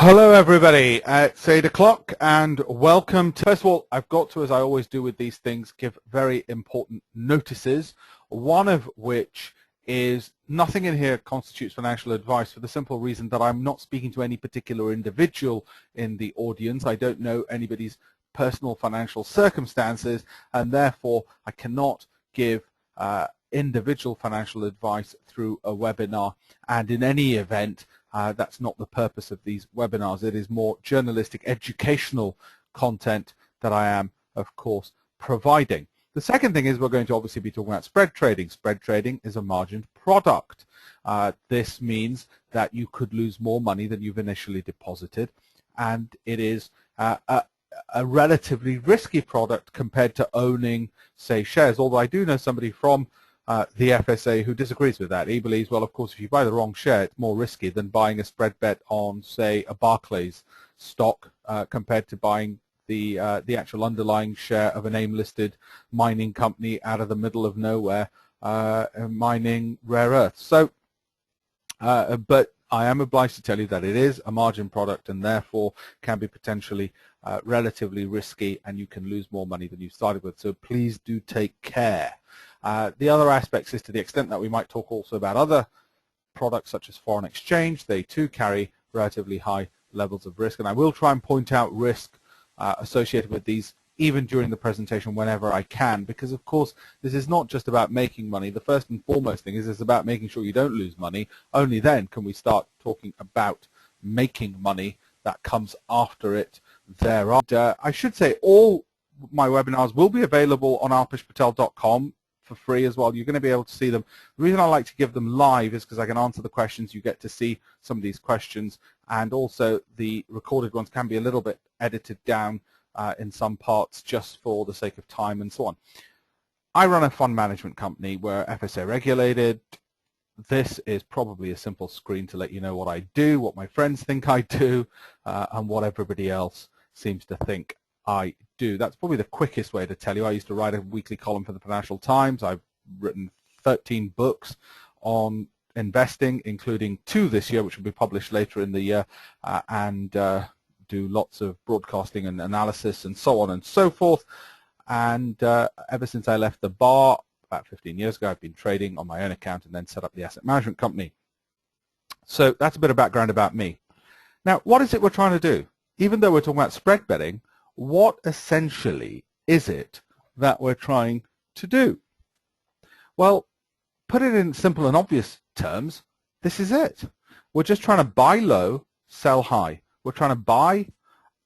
Hello everybody, it's 8 o'clock and welcome to, first of all, I've got to, as I always do with these things, give very important notices, one of which is nothing in here constitutes financial advice for the simple reason that I'm not speaking to any particular individual in the audience. I don't know anybody's personal financial circumstances, and therefore I cannot give individual financial advice through a webinar, and in any event that's not the purpose of these webinars. It is more journalistic, educational content that I am, of course, providing. The second thing is we're going to obviously be talking about spread trading. Spread trading is a margined product. This means that you could lose more money than you've initially deposited, and it is a relatively risky product compared to owning, say, shares, although I do know somebody from the FSA who disagrees with that. He believes, well, of course, if you buy the wrong share, it's more risky than buying a spread bet on, say, a Barclays stock compared to buying the actual underlying share of an AIM-listed mining company out of the middle of nowhere mining rare earths. So, but I am obliged to tell you that it is a margin product and therefore can be potentially relatively risky, and you can lose more money than you started with. So please do take care. The other aspects is, to the extent that we might talk also about other products such as foreign exchange, they too carry relatively high levels of risk, and I will try and point out risk associated with these even during the presentation whenever I can, because of course this is not just about making money. The first and foremost thing is it's about making sure you don't lose money. Only then can we start talking about making money that comes after it thereafter. I should say all my webinars will be available on alpishpatel.com for free as well. You're going to be able to see them. The reason I like to give them live is because I can answer the questions. You get to see some of these questions, and also the recorded ones can be a little bit edited down in some parts just for the sake of time and so on. I run a fund management company. We're FSA regulated. This is probably a simple screen to let you know what I do, what my friends think I do, and what everybody else seems to think I do. That's probably the quickest way to tell you. I used to write a weekly column for the Financial Times. I've written 13 books on investing, including 2 this year, which will be published later in the year, and do lots of broadcasting and analysis and so on and so forth. And ever since I left the bar about 15 years ago, I've been trading on my own account and then set up the asset management company. So that's a bit of background about me. Now, what is it we're trying to do? Even though we're talking about spread betting, what essentially is it that we're trying to do? Well, put it in simple and obvious terms, this is it. We're just trying to buy low, sell high. We're trying to buy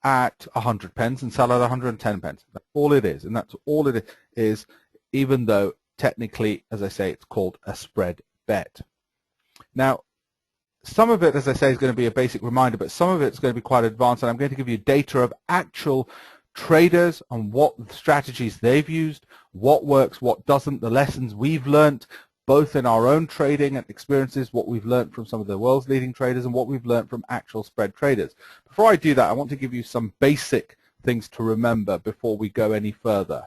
at 100 pence and sell at 110 pence. That's all it is, and that's all it is, even though technically, as I say, it's called a spread bet. Now, some of it, as I say, is going to be a basic reminder, but some of it is going to be quite advanced, and I'm going to give you data of actual traders and what strategies they've used, what works, what doesn't, the lessons we've learned, both in our own trading and experiences, what we've learned from some of the world's leading traders, and what we've learned from actual spread traders. Before I do that, I want to give you some basic things to remember before we go any further.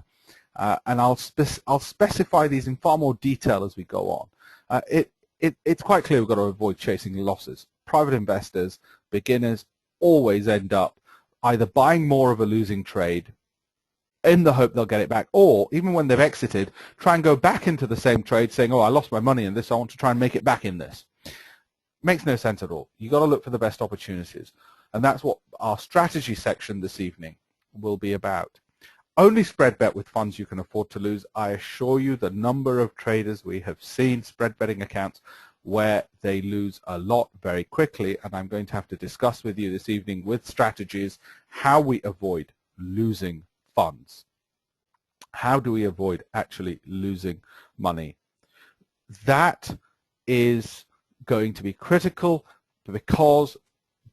And I'll specify these in far more detail as we go on. It's quite clear we've got to avoid chasing losses. Private investors, beginners, always end up either buying more of a losing trade in the hope they'll get it back, or even when they've exited, try and go back into the same trade saying, oh, I lost my money in this, I want to try and make it back in this. Makes no sense at all. You've got to look for the best opportunities. And that's what our strategy section this evening will be about. Only spread bet with funds you can afford to lose. I assure you the number of traders we have seen, spread betting accounts, where they lose a lot very quickly, and I'm going to have to discuss with you this evening with strategies how we avoid losing funds. How do we avoid actually losing money? That is going to be critical, because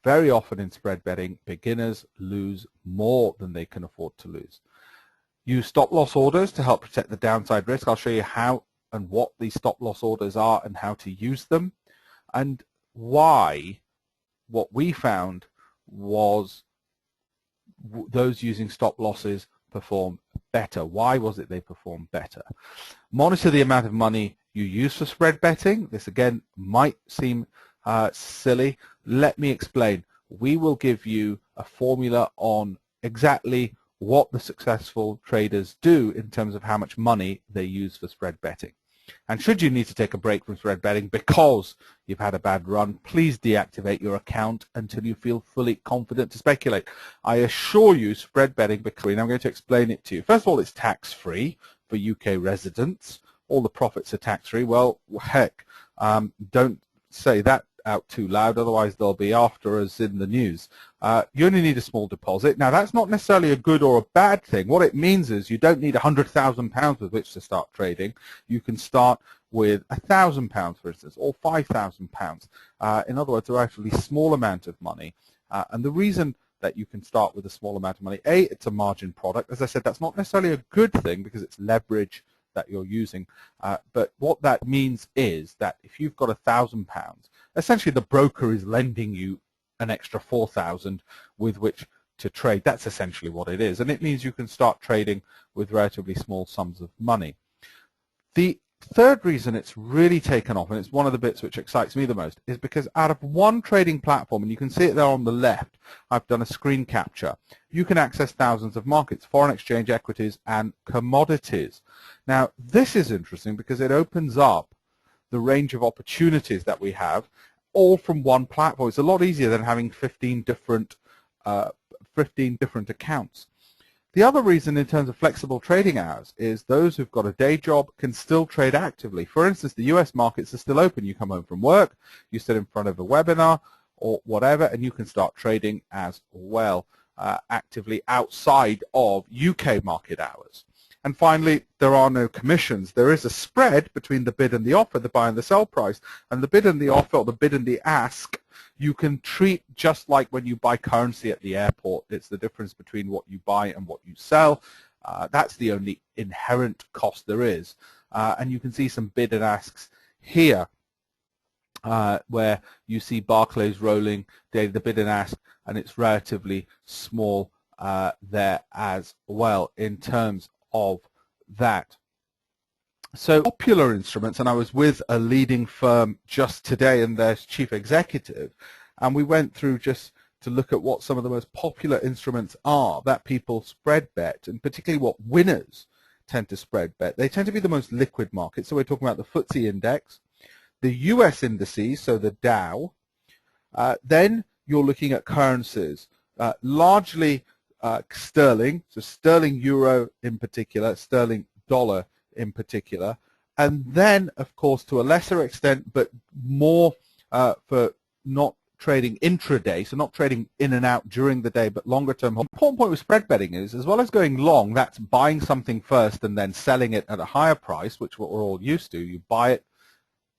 very often in spread betting, beginners lose more than they can afford to lose. Use stop-loss orders to help protect the downside risk. I'll show you how and what these stop-loss orders are and how to use them, and why what we found was those using stop-losses perform better. Why was it they performed better? Monitor the amount of money you use for spread betting. This again might seem silly. Let me explain. we will give you a formula on exactly what the successful traders do in terms of how much money they use for spread betting. And should you need to take a break from spread betting because you've had a bad run, please deactivate your account until you feel fully confident to speculate. I assure you, spread betting, because I'm going to explain it to you. First of all, it's tax-free for UK residents. All the profits are tax-free. Well, heck, don't say that out too loud, otherwise they'll be after us in the news. You only need a small deposit. Now, that's not necessarily a good or a bad thing. What it means is you don't need £100,000 with which to start trading. You can start with £1,000, for instance, or £5,000. In other words, a relatively small amount of money. And the reason that you can start with a small amount of money, A, it's a margin product. As I said, that's not necessarily a good thing because it's leverage that you're using. But what that means is that if you've got £1,000, essentially the broker is lending you an extra 4,000 with which to trade. That's essentially what it is. And it means you can start trading with relatively small sums of money. The third reason it's really taken off, and it's one of the bits which excites me the most, is because out of one trading platform, and you can see it there on the left, I've done a screen capture, you can access thousands of markets, foreign exchange, equities, and commodities. Now, this is interesting because it opens up the range of opportunities that we have all from one platform. It's a lot easier than having 15 different accounts. The other reason in terms of flexible trading hours is those who've got a day job can still trade actively. For instance, the US markets are still open. You come home from work, you sit in front of a webinar or whatever, and you can start trading as well actively outside of UK market hours. And finally, there are no commissions. There is a spread between the bid and the offer, the buy and the sell price, and the bid and the offer, or the bid and the ask, you can treat just like when you buy currency at the airport. It's the difference between what you buy and what you sell. That's the only inherent cost there is. And you can see some bid and asks here where you see Barclays rolling the bid and ask, and it's relatively small there as well in terms of that. So popular instruments, and I was with a leading firm just today and their chief executive, and we went through just to look at what some of the most popular instruments are that people spread bet, and particularly what winners tend to spread bet. They tend to be the most liquid markets. So we're talking about the FTSE index, the US indices, so the Dow. Then you're looking at currencies, largely sterling, so sterling euro in particular, sterling dollar in particular, and then of course to a lesser extent but more for not trading intraday, so not trading in and out during the day but longer term. The important point with spread betting is, as well as going long, that's buying something first and then selling it at a higher price, which we're all used to. You buy it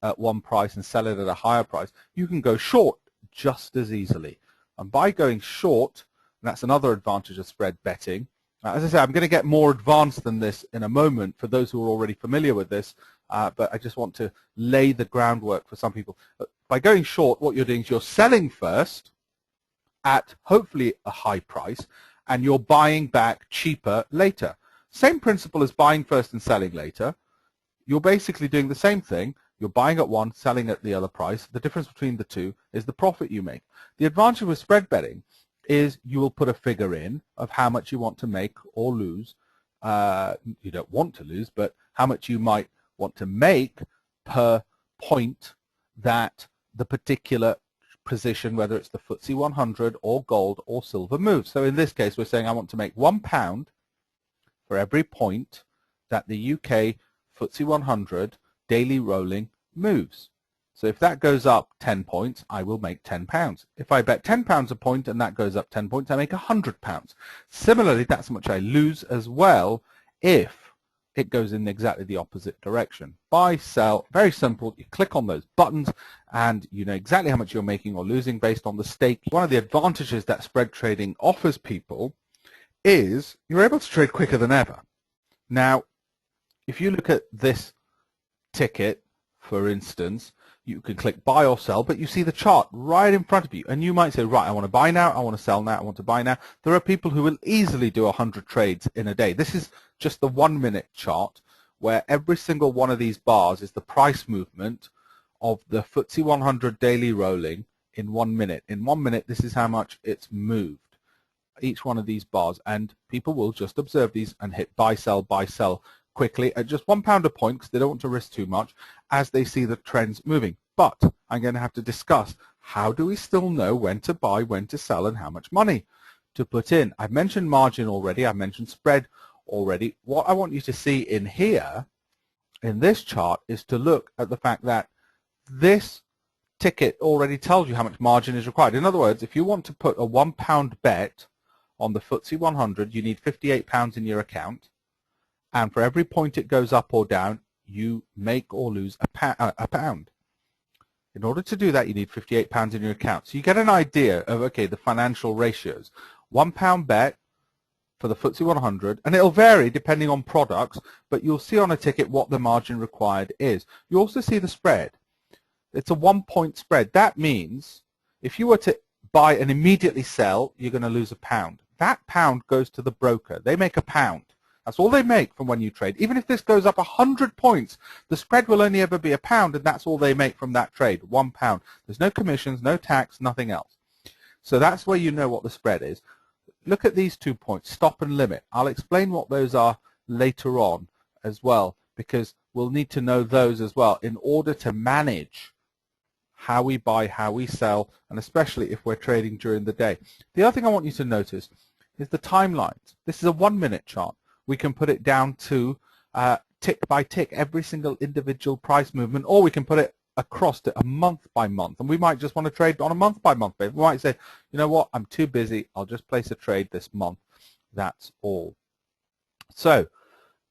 at one price and sell it at a higher price. You can go short just as easily, and by going short, and that's another advantage of spread betting. As I say, I'm going to get more advanced than this in a moment for those who are already familiar with this, but I just want to lay the groundwork for some people. By going short, what you're doing is you're selling first at hopefully a high price, and you're buying back cheaper later. Same principle as buying first and selling later. You're basically doing the same thing. You're buying at one, selling at the other price. The difference between the two is the profit you make. The advantage with spread betting is you will put a figure in of how much you want to make or lose. You don't want to lose, but how much you might want to make per point that the particular position, whether it's the FTSE 100 or gold or silver, moves. So in this case, we're saying I want to make £1 for every point that the UK FTSE 100 daily rolling moves. So if that goes up 10 points, I will make £10. If I bet £10 a point and that goes up 10 points, I make £100. Similarly, that's how much I lose as well if it goes in exactly the opposite direction. Buy, sell, very simple. You click on those buttons and you know exactly how much you're making or losing based on the stake. One of the advantages that spread trading offers people is you're able to trade quicker than ever. Now, if you look at this ticket, for instance, you can click buy or sell, but you see the chart right in front of you, and you might say, right, I want to buy now, I want to sell now, I want to buy now. There are people who will easily do 100 trades in a day. This is just the 1 minute chart where every single one of these bars is the price movement of the FTSE 100 daily rolling in 1 minute. In 1 minute, this is how much it's moved, each one of these bars, and people will just observe these and hit buy, sell quickly at just £1 a point because they don't want to risk too much as they see the trends moving. But I'm going to have to discuss, how do we still know when to buy, when to sell, and how much money to put in? I've mentioned margin already. I've mentioned spread already. What I want you to see in here, in this chart, is to look at the fact that this ticket already tells you how much margin is required. In other words, if you want to put a £1 bet on the FTSE 100, you need £58 in your account, and for every point it goes up or down, you make or lose a pound. In order to do that, you need £58 in your account. So you get an idea of, okay, the financial ratios. £1 bet for the FTSE 100, and it'll vary depending on products, but you'll see on a ticket what the margin required is. You also see the spread. It's a 1-point spread. That means if you were to buy and immediately sell, you're going to lose a pound. That pound goes to the broker. They make a pound. That's all they make from when you trade. Even if this goes up 100 points, the spread will only ever be a pound, and that's all they make from that trade, £1. There's no commissions, no tax, nothing else. So that's where you know what the spread is. Look at these 2 points, stop and limit. I'll explain what those are later on as well, because we'll need to know those as well in order to manage how we buy, how we sell, and especially if we're trading during the day. The other thing I want you to notice is the timelines. This is a 1-minute chart. We can put it down to tick by tick, every single individual price movement, or we can put it across to a month by month, and we might just want to trade on a month by month basis. We might say, you know what, I'm too busy, I'll just place a trade this month. That's all. So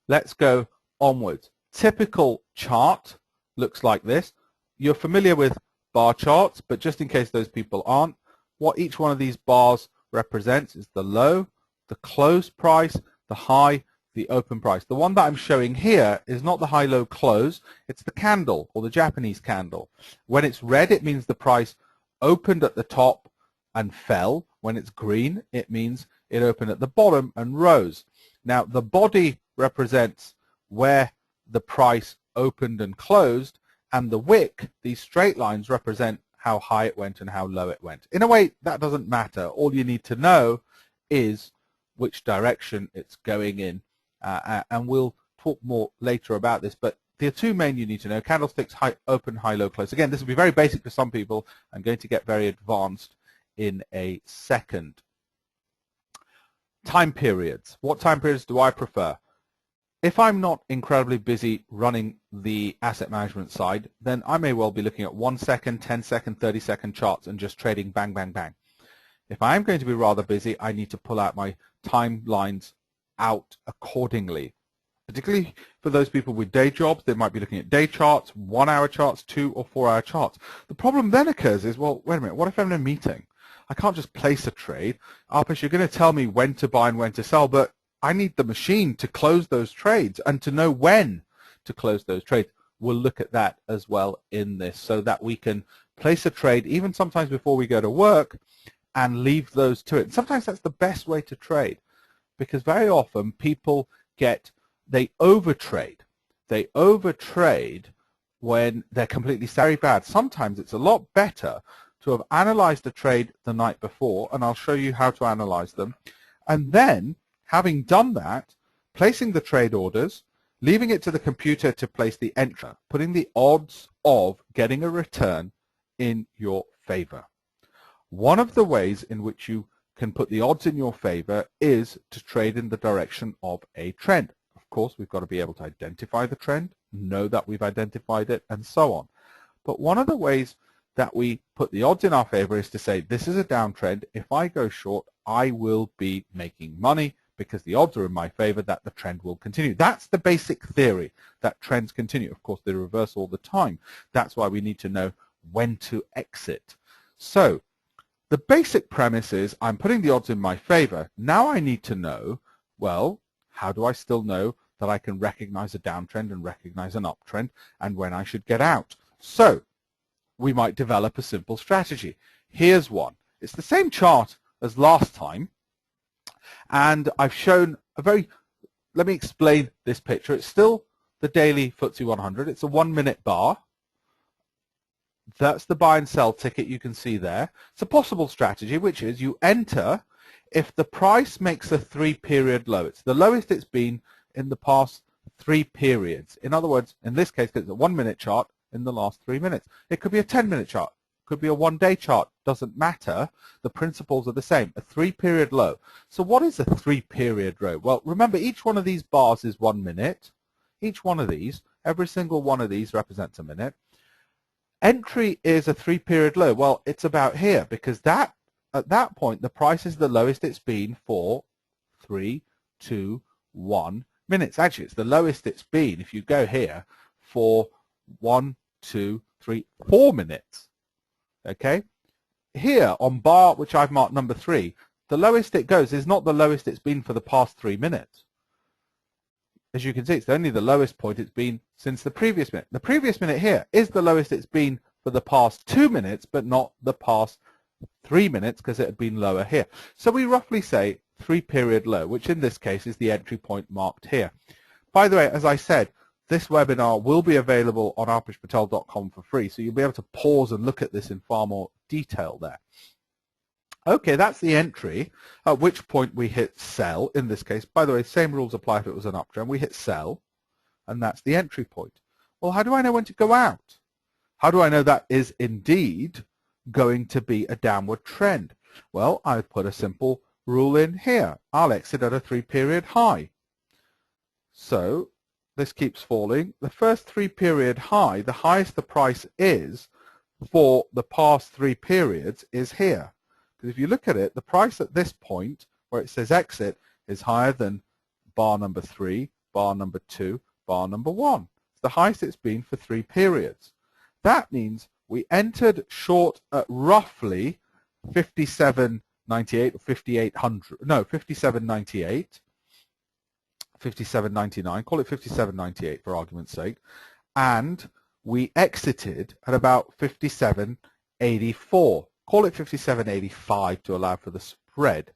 let's go onwards. Typical chart looks like this. You're familiar with bar charts, but just in case those people aren't, what each one of these bars represents is the low, the close price, the high, the open price. The one that I'm showing here is not the high-low close, it's the candle, or the Japanese candle. When it's red, it means the price opened at the top and fell. When it's green, it means it opened at the bottom and rose. Now, the body represents where the price opened and closed, and the wick, these straight lines, represent how high it went and how low it went. In a way, that doesn't matter. All you need to know is which direction it's going in, and we'll talk more later about this, but the two main you need to know: candlesticks, high, open, high, low, close. Again, this will be very basic for some people. I'm going to get very advanced in a second. Time periods. What time periods do I prefer? If I'm not incredibly busy running the asset management side, then I may well be looking at 1 second, 10 second, 30-second charts and just trading bang, bang, bang. If I am going to be rather busy, I need to pull out my timelines out accordingly. Particularly for those people with day jobs, they might be looking at day charts, 1-hour charts, 2 or 4-hour charts. The problem then occurs is, well, wait a minute, what if I'm in a meeting? I can't just place a trade. Alpesh, you're going to tell me when to buy and when to sell, but I need the machine to close those trades and to know when to close those trades. We'll look at that as well in this, so that we can place a trade even sometimes before we go to work and leave those to it. Sometimes that's the best way to trade, because very often people they overtrade. They overtrade when they're completely very bad. Sometimes it's a lot better to have analyzed the trade the night before, and I'll show you how to analyze them, and then, having done that, placing the trade orders, leaving it to the computer to place the entry, putting the odds of getting a return in your favor. One of the ways in which you can put the odds in your favor is to trade in the direction of a trend. Of course, we've got to be able to identify the trend, know that we've identified it, and so on. But one of the ways that we put the odds in our favor is to say, this is a downtrend. If I go short, I will be making money because the odds are in my favor that the trend will continue. That's the basic theory, that trends continue. Of course, they reverse all the time. That's why we need to know when to exit. So the basic premise is I'm putting the odds in my favor. Now I need to know, well, how do I still know that I can recognize a downtrend and recognize an uptrend and when I should get out? So we might develop a simple strategy. Here's one. It's the same chart as last time, and I've shown let me explain this picture. It's still the daily FTSE 100. It's a 1-minute bar. That's the buy and sell ticket you can see there. It's a possible strategy, which is you enter if the price makes a 3-period low. It's the lowest it's been in the past 3 periods. In other words, in this case, it's a 1-minute chart in the last 3 minutes. It could be a 10-minute chart. It could be a 1-day chart. Doesn't matter. The principles are the same. A 3-period low. So what is a 3-period low? Well, remember, each one of these bars is 1 minute. Each one of these, every single one of these represents a minute. Entry is a 3-period low. Well, it's about here because at that point, the price is the lowest it's been for 3, 2, 1 minutes. Actually, it's the lowest it's been, if you go here, for 1, 2, 3, 4 minutes. Okay? Here on bar, which I've marked number 3, the lowest it goes is not the lowest it's been for the past 3 minutes. As you can see, it's only the lowest point it's been since the previous minute. The previous minute here is the lowest it's been for the past 2 minutes, but not the past 3 minutes because it had been lower here. So we roughly say 3-period low, which in this case is the entry point marked here. By the way, as I said, this webinar will be available on arpeshpatel.com for free, so you'll be able to pause and look at this in far more detail there. Okay, that's the entry, at which point we hit sell in this case. By the way, same rules apply if it was an uptrend. We hit sell, and that's the entry point. Well, how do I know when to go out? How do I know that is indeed going to be a downward trend? Well, I put a simple rule in here. I'll exit at a 3-period high. So this keeps falling. The first 3-period high, the highest the price is for the past 3 periods is here. Because if you look at it, the price at this point, where it says exit, is higher than bar number 3, bar number 2, bar number 1. It's the highest it's been for 3 periods. That means we entered short at roughly 57.98 or 5800. No, 57.98, 57.99. Call it 57.98 for argument's sake, and we exited at about 57.84. Call it 57.85 to allow for the spread.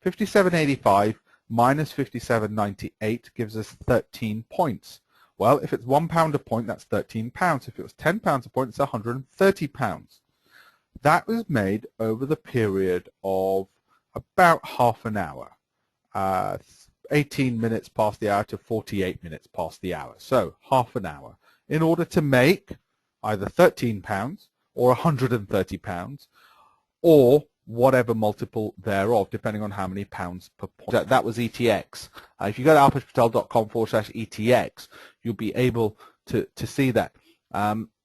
57.85 minus 57.98 gives us 13 points. Well, if it's £1 a point, that's £13. If it was £10 a point, it's £130. That was made over the period of about half an hour, 18 minutes past the hour to 48 minutes past the hour. So half an hour in order to make either £13 or £130 or whatever multiple thereof, depending on how many pounds per point. That was ETX. If you go to arpeshpatel.com/ETX, you'll be able to see that.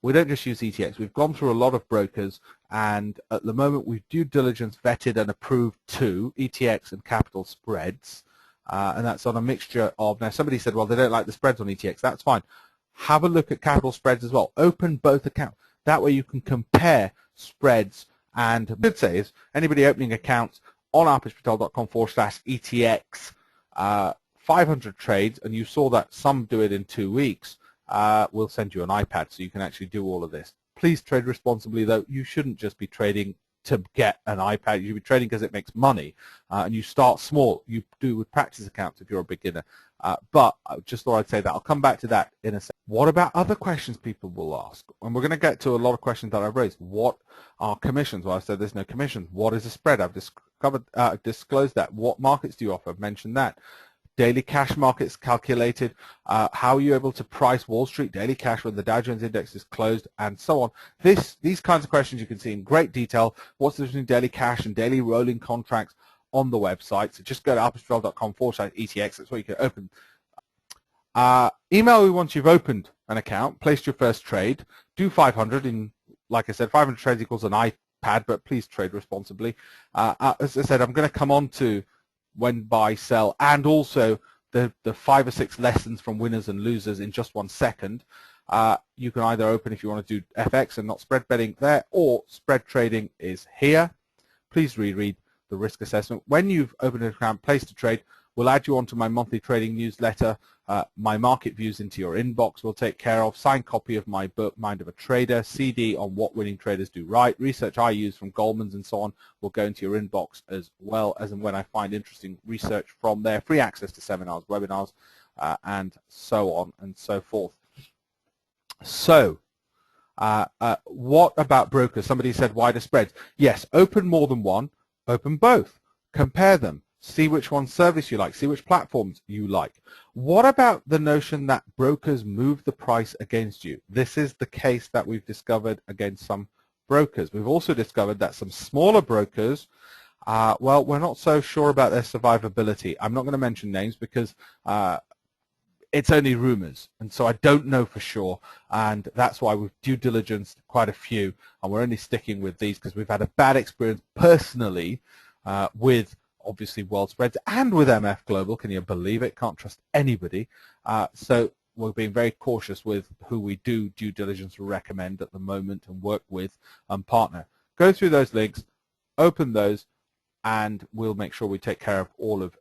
We don't just use ETX. We've gone through a lot of brokers, and at the moment we've due diligence vetted and approved 2, ETX and capital spreads, and that's on a mixture of, now somebody said, well, they don't like the spreads on ETX. That's fine. Have a look at capital spreads as well. Open both accounts. That way you can compare spreads. And I should say is anybody opening accounts on arpeshpatel.com/ETX, 500 trades, and you saw that some do it in 2 weeks, we'll send you an iPad so you can actually do all of this. Please trade responsibly, though. You shouldn't just be trading to get an iPad. You should be trading because it makes money, and you start small. You do with practice accounts if you're a beginner. But I just thought I'd say that. I'll come back to that in a second. What about other questions people will ask? And we're going to get to a lot of questions that I've raised. What are commissions? Well, I said there's no commissions. What is a spread? I've disclosed that. What markets do you offer? I've mentioned that. Daily cash markets calculated. How are you able to price Wall Street daily cash when the Dow Jones Index is closed, and so on. These kinds of questions you can see in great detail. What's the difference between daily cash and daily rolling contracts on the website? So just go to arpeshpatel.com/ETX. That's where you can open. Email me once you've opened an account, placed your first trade, do 500 in, like I said, 500 trades equals an iPad, but please trade responsibly. As I said, I'm going to come on to when buy, sell, and also the 5 or 6 lessons from winners and losers in just 1 second. You can either open if you want to do FX and not spread betting there, or spread trading is here. Please reread the risk assessment. When you've opened an account, placed a trade, we'll add you onto my monthly trading newsletter. My market views into your inbox we'll take care of. Signed copy of my book, Mind of a Trader, CD on what winning traders do right. Research I use from Goldman's and so on will go into your inbox, as well as when I find interesting research from there. Free access to seminars, webinars, and so on and so forth. So What about brokers? Somebody said wider spreads. Yes, open more than one, open both. Compare them. See which one service you like. See which platforms you like. What about the notion that brokers move the price against you? This is the case that we've discovered against some brokers. We've also discovered that some smaller brokers, well, we're not so sure about their survivability. I'm not going to mention names because it's only rumors, and so I don't know for sure, and that's why we've due diligenced quite a few, and we're only sticking with these because we've had a bad experience personally with obviously World Spreads and with MF Global. Can you believe it? Can't trust anybody. So we're being very cautious with who we do due diligence recommend at the moment and work with and partner. Go through those links, open those, and we'll make sure we take care of all of